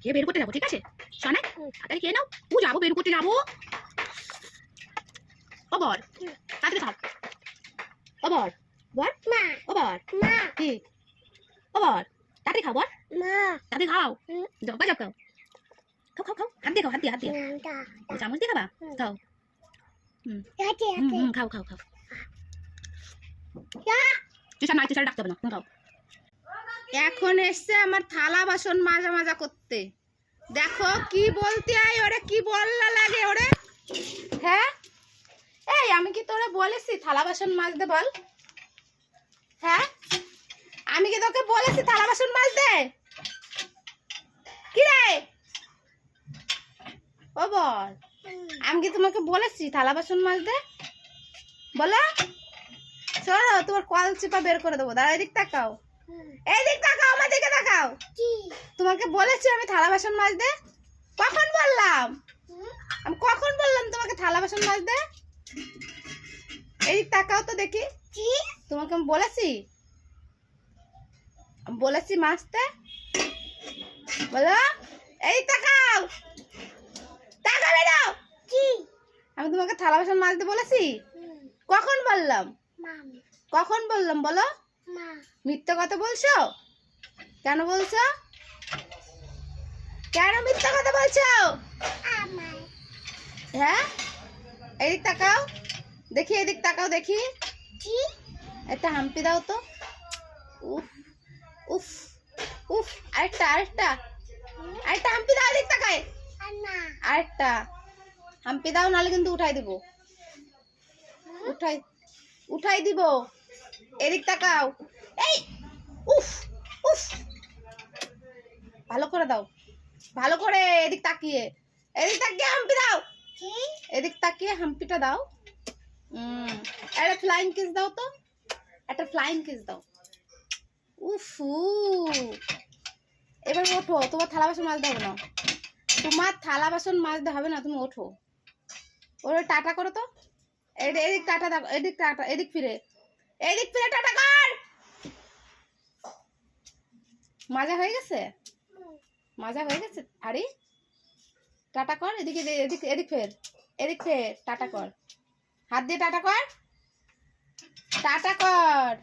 খেয়ে বের করতে যাবো, ঠিক আছে শোনাই? তাড়াতাড়ি খেয়ে নাও, ও যাবো বের করতে যাবো। ও বর তাড়াতাড়ি খাও। ও বর বর মা, ও বর মা, কি ও বর তাড়াতাড়ি খাও বর মা, তাড়াতাড়ি খাও। যাও যাও খাও খাও খাও খাও, হাত দিয়ে খাও, হাত দিয়ে চামচ দিয়ে খাবা, খাও। খাও খাও খাও। টিউশন নাই, টিউশন ডাকতে হবে না, খাও। এখন এসছে আমার থালা বাসন মাজা মাজা করতে। দেখো কি বলতে আয় ওরে, কি বললা লাগে ওরে। হ্যাঁ এই আমি কি তোরে বলেছি থালা বাসন মাজতে? বল হ্যাঁ, আমি কি তোকে বলেছি থালা বাসন মাজতে? কি রে ও বল, আমি কি তোমাকে বলেছি থালা বাসন মাজতে? বলো শোনো, তোমার কল চিপা বের করে দেবো। দাঁড়া এদিক তাকাও, এইদিক তাকাও, আমার দিকে তাকাও। তোমাকে বলেছি আমি থালা বাসন মাজতে? কখন বললাম? আমি কখন বললাম তোমাকে থালা বাসন মাজতে? এইদিক তাকাও তো দেখি, তোমাকে আমি বলেছি বলেছি মাজতে? বলো এইদিক তাকাও, তাকাবে না। আমি তোমাকে থালা বাসন মাজতে বলেছি? কখন বললাম? কখন বললাম বলো? মিথ্যা কথা বলছো? কেন বলছো? কেন মিথ্যা কথা বলছো? হ্যাঁ এদিক তাকাও দেখি, এদিক তাকাও দেখি, একটা হাম্পি দাও তো। উফ উফ উফ, আরেকটা আরেকটা আরেকটা হাম্পি দাও, এদিক তাকায় আরেকটা হাম্পি দাও, নাহলে কিন্তু উঠাই দিব, উঠাই দিব। এদিক তাকাও, এই উফ উফ, ভালো করে দাও, ভালো করে এদিক তাকিয়ে, এদিক তাকিয়ে হাম্পি দাও, এদিক তাকিয়ে হাম্পিটা দাও। একটা ফ্লাইং কিস দাও তো, একটা ফ্লাইং কিস দাও। উফু, এবার ওঠো, তোমার থালা বাসন মাজতে হবে না, তোমার থালা বাসন মাজতে হবে না, তুমি ওঠো। ওরে টাটা করো তো, এদিক টাটা দাও, এদিক টাটা, এদিক ফিরে, এদিক ফিরে টাটা কর। মাজা হয়ে গেছে, মাজা হয়ে গেছে। আরে টাটা কর, এদিকে এদিক, এদিক ফের, এদিক ফের টাটা কর, হাত দিয়ে টাটা কর, টাটা কর।